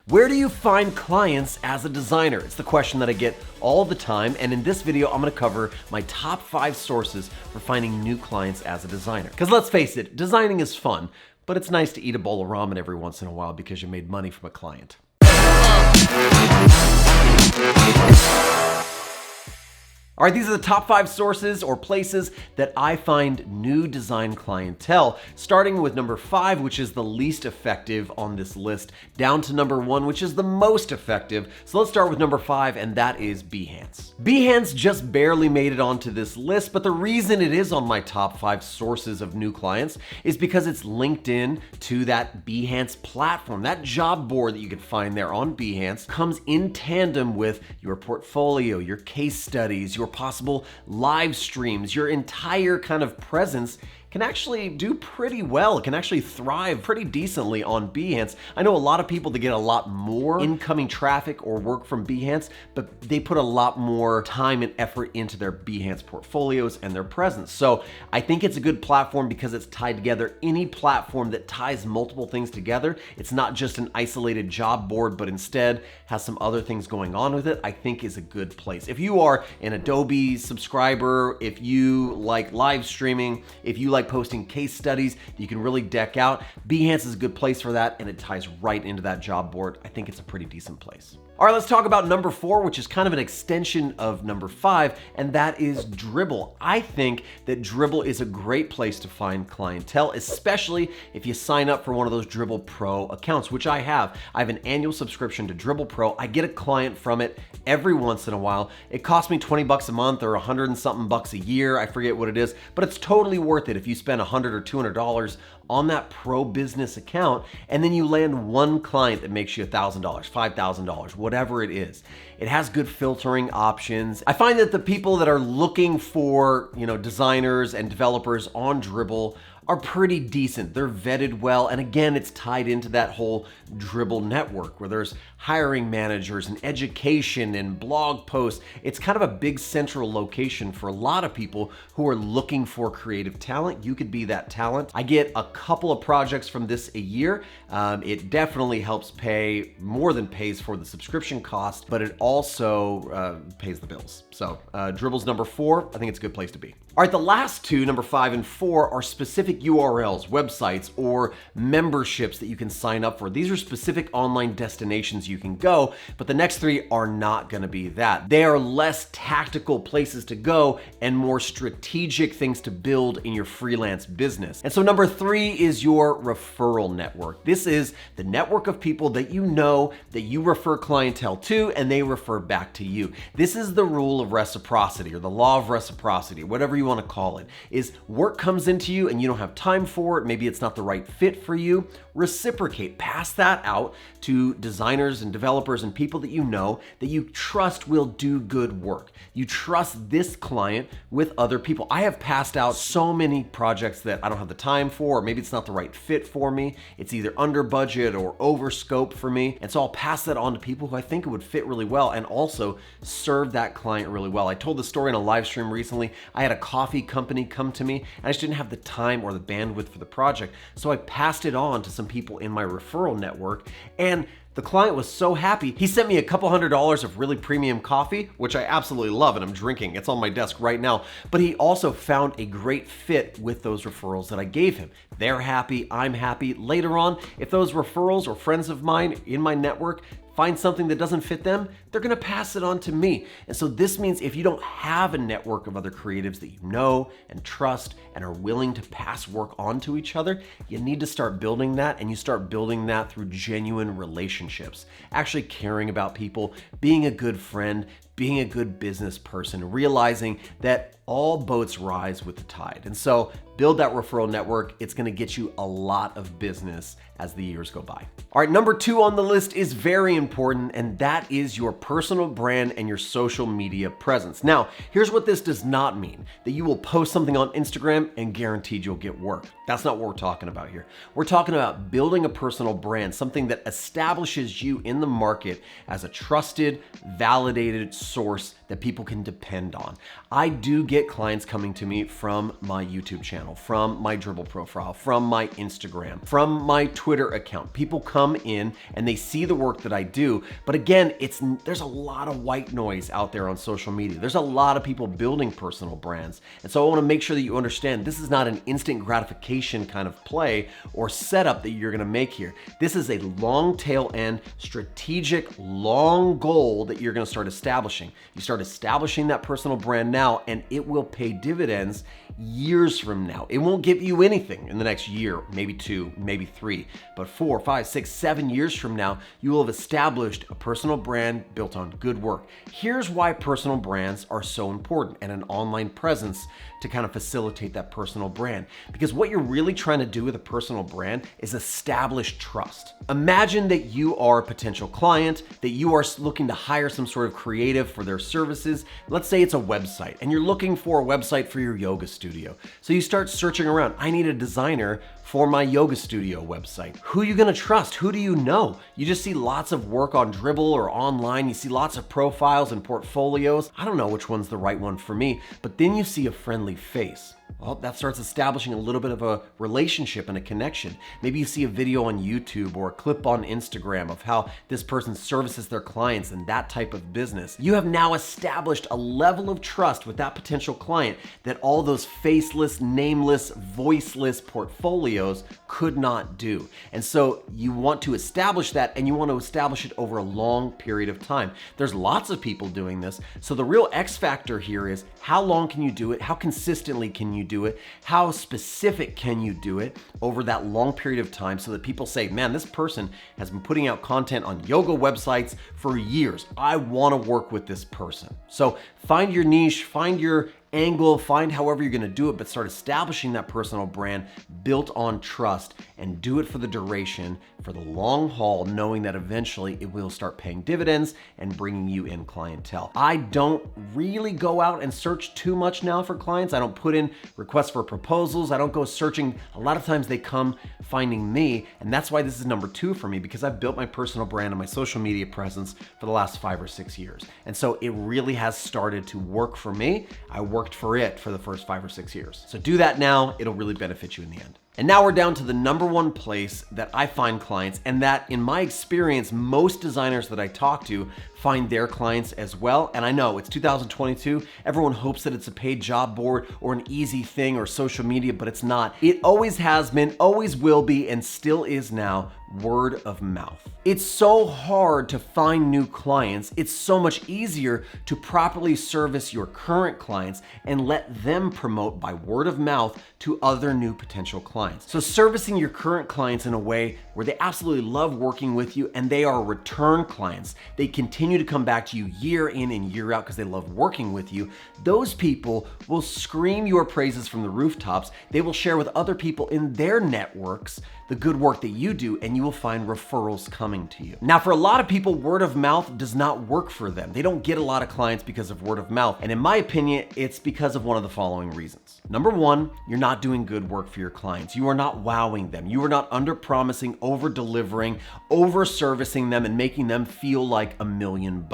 Where do you find clients as a designer? It's the question that I get all the time, and in this video, I'm gonna cover my top 5 sources for finding new clients as a designer. Because let's face it, designing is fun, but it's nice to eat a bowl of ramen every once in a while because you made money from a client. All right, these are the top 5 sources or places that I find new design clientele, starting with number 5, which is the least effective on this list, down to number 1, which is the most effective. So let's start with number 5, and that is Behance. Behance just barely made it onto this list, but the reason it is on my top 5 sources of new clients is because it's linked in to that Behance platform. That job board that you can find there on Behance comes in tandem with your portfolio, your case studies, your possible live streams. Your entire kind of presence can actually do pretty well. It can actually thrive pretty decently on Behance. I know a lot of people that get a lot more incoming traffic or work from Behance, but they put a lot more time and effort into their Behance portfolios and their presence. So I think it's a good platform because it's tied together. Any platform that ties multiple things together, it's not just an isolated job board, but instead has some other things going on with it, I think is a good place. If you are an Adobe subscriber, if you like live streaming, if you like posting case studies that you can really deck out, Behance is a good place for that, and it ties right into that job board. I think it's a pretty decent place. All right, let's talk about number 4, which is kind of an extension of number 5, and that is Dribbble. I think that Dribbble is a great place to find clientele, especially if you sign up for one of those Dribbble Pro accounts, which I have. I have an annual subscription to Dribbble Pro. I get a client from it every once in a while. It costs me 20 bucks a month or 100 and something bucks a year. I forget what it is, but it's totally worth it if you spend $100 or $200 on that pro business account, and then you land one client that makes you $1,000, $5,000, whatever it is. It has good filtering options. I find that the people that are looking for, designers and developers on Dribbble are pretty decent. They're vetted well. And again, it's tied into that whole Dribbble network where there's hiring managers and education and blog posts. It's kind of a big central location for a lot of people who are looking for creative talent. You could be that talent. I get a couple of projects from this a year. It definitely helps pay, more than pays for the subscription cost, but it also pays the bills. So Dribble's number 4. I think it's a good place to be. All right, the last two, number 5 and 4, are specific URLs, websites, or memberships that you can sign up for. These are specific online destinations you can go, but the next 3 are not gonna be that. They are less tactical places to go and more strategic things to build in your freelance business. And so number 3 is your referral network. This is the network of people that you know that you refer clientele to and they refer back to you. This is the rule of reciprocity or the law of reciprocity, whatever you want to call it, is work comes into you and you don't have time for it. Maybe it's not the right fit for you. Reciprocate, pass that out to designers and developers and people that you know that you trust will do good work. You trust this client with other people. I have passed out so many projects that I don't have the time for, or maybe it's not the right fit for me. It's either under budget or over scope for me. And so I'll pass that on to people who I think it would fit really well and also serve that client really well. I told the story in a live stream recently. I had a coffee company come to me and I just didn't have the time or the bandwidth for the project. So I passed it on to some people in my referral network, and the client was so happy. He sent me a couple $100s of really premium coffee, which I absolutely love and I'm drinking. It's on my desk right now. But he also found a great fit with those referrals that I gave him. They're happy, I'm happy. Later on, if those referrals or friends of mine in my network find something that doesn't fit them, they're gonna pass it on to me. And so this means if you don't have a network of other creatives that you know and trust and are willing to pass work on to each other, you need to start building that, and you start building that through genuine relationships, actually caring about people, being a good friend, being a good business person, realizing that all boats rise with the tide. And so build that referral network. It's gonna get you a lot of business as the years go by. All right, number 2 on the list is very important, and that is your personal brand and your social media presence. Now, here's what this does not mean: that you will post something on Instagram and guaranteed you'll get work. That's not what we're talking about here. We're talking about building a personal brand, something that establishes you in the market as a trusted, validated source that people can depend on. I do get clients coming to me from my YouTube channel. channel, from my Dribbble profile, from my Instagram, from my Twitter account. People come in and they see the work that I do. But again, there's a lot of white noise out there on social media. There's a lot of people building personal brands. And so I want to make sure that you understand this is not an instant gratification kind of play or setup that you're going to make here. This is a long tail end, strategic, long goal that you're going to start establishing. You start establishing that personal brand now, and it will pay dividends years from now. It won't give you anything in the next year, maybe 2, maybe 3, but 4, 5, 6, 7 years from now, you will have established a personal brand built on good work. Here's why personal brands are so important and an online presence to kind of facilitate that personal brand. Because what you're really trying to do with a personal brand is establish trust. Imagine that you are a potential client, that you are looking to hire some sort of creative for their services. Let's say it's a website and you're looking for a website for your yoga studio. So you start searching around. I need a designer for my yoga studio website. Who are you gonna trust? Who do you know? You just see lots of work on Dribbble or online. You see lots of profiles and portfolios. I don't know which one's the right one for me, but then you see a friendly face. Well, that starts establishing a little bit of a relationship and a connection. Maybe you see a video on YouTube or a clip on Instagram of how this person services their clients and that type of business. You have now established a level of trust with that potential client that all those faceless, nameless, voiceless portfolios could not do. And so you want to establish that, and you want to establish it over a long period of time. There's lots of people doing this. So the real X factor here is how long can you do it? How consistently can you do it? How specific can you do it over that long period of time so that people say, man, this person has been putting out content on yoga websites for years. I want to work with this person. So find your niche, find your angle, find however you're going to do it, but start establishing that personal brand built on trust, and do it for the duration, for the long haul, knowing that eventually it will start paying dividends and bringing you in clientele. I don't really go out and search too much now for clients. I don't put in requests for proposals. I don't go searching. A lot of times they come finding me, and that's why this is number 2 for me, because I've built my personal brand and my social media presence for the last 5 or 6 years. And so it really has started to work for me. I worked for it for the first 5 or 6 years. So do that now. It'll really benefit you in the end. And now we're down to the number 1 place that I find clients, and that in my experience, most designers that I talk to find their clients as well. And I know it's 2022. Everyone hopes that it's a paid job board or an easy thing or social media, but it's not. It always has been, always will be, and still is now word of mouth. It's so hard to find new clients. It's so much easier to properly service your current clients and let them promote by word of mouth to other new potential clients. So servicing your current clients in a way where they absolutely love working with you and they are return clients. They continue to come back to you year in and year out because they love working with you. Those people will scream your praises from the rooftops. They will share with other people in their networks the good work that you do, and you will find referrals coming to you. Now, for a lot of people, word of mouth does not work for them. They don't get a lot of clients because of word of mouth. And in my opinion, it's because of one of the following reasons. Number 1, you're not doing good work for your clients. You are not wowing them. You are not under promising, over delivering, over servicing them, and making them feel like $1 million.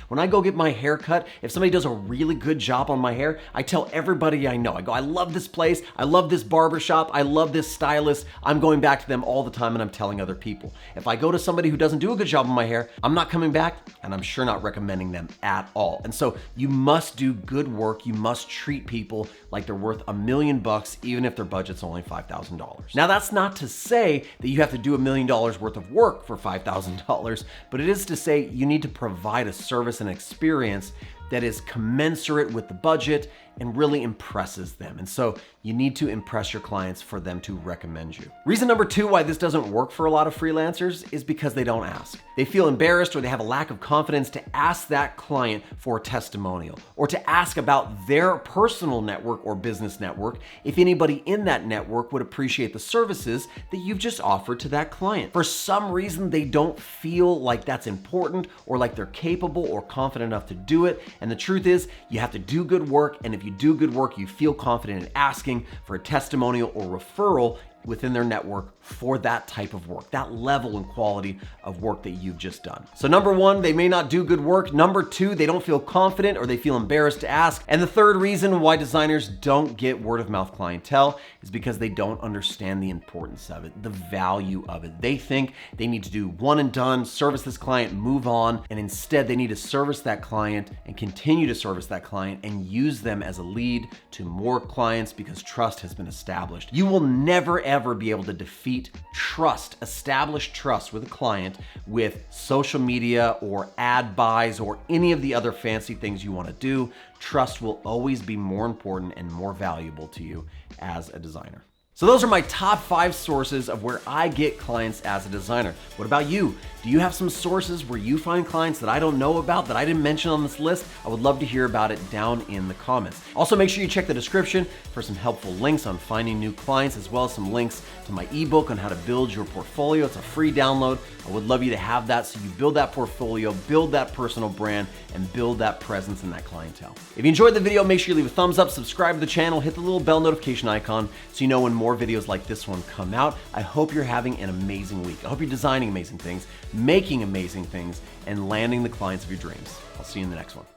When I go get my hair cut, if somebody does a really good job on my hair, I tell everybody I know. I go, I love this place. I love this barbershop. I love this stylist. I'm going back to them all the time, and I'm telling other people. If I go to somebody who doesn't do a good job on my hair, I'm not coming back, and I'm sure not recommending them at all. And so you must do good work. You must treat people like they're worth $1 million, even if their budget's only $5,000. Now, that's not to say that you have to do $1 million worth of work for $5,000, but it is to say you need to provide a service and experience that is commensurate with the budget and really impresses them. And so you need to impress your clients for them to recommend you. Reason number 2 why this doesn't work for a lot of freelancers is because they don't ask. They feel embarrassed, or they have a lack of confidence to ask that client for a testimonial, or to ask about their personal network or business network if anybody in that network would appreciate the services that you've just offered to that client. For some reason, they don't feel like that's important, or like they're capable or confident enough to do it. And the truth is, you have to do good work, and if you do good work, you feel confident in asking for a testimonial or referral within their network for that type of work, that level and quality of work that you've just done. So number one, they may not do good work. Number two, they don't feel confident or they feel embarrassed to ask. And the third reason why designers don't get word of mouth clientele is because they don't understand the importance of it, the value of it. They think they need to do one and done, service this client, move on, and instead they need to service that client and continue to service that client and use them as a lead to more clients because trust has been established. You will never ever be able to defeat trust, establish trust with a client with social media or ad buys or any of the other fancy things you want to do. Trust will always be more important and more valuable to you as a designer. So those are my top 5 sources of where I get clients as a designer. What about you? Do you have some sources where you find clients that I don't know about, that I didn't mention on this list? I would love to hear about it down in the comments. Also, make sure you check the description for some helpful links on finding new clients, as well as some links to my ebook on how to build your portfolio. It's a free download. I would love you to have that so you build that portfolio, build that personal brand, and build that presence in that clientele. If you enjoyed the video, make sure you leave a thumbs up, subscribe to the channel, hit the little bell notification icon so you know when more videos like this one come out. I hope you're having an amazing week. I hope you're designing amazing things, making amazing things, and landing the clients of your dreams. I'll see you in the next one.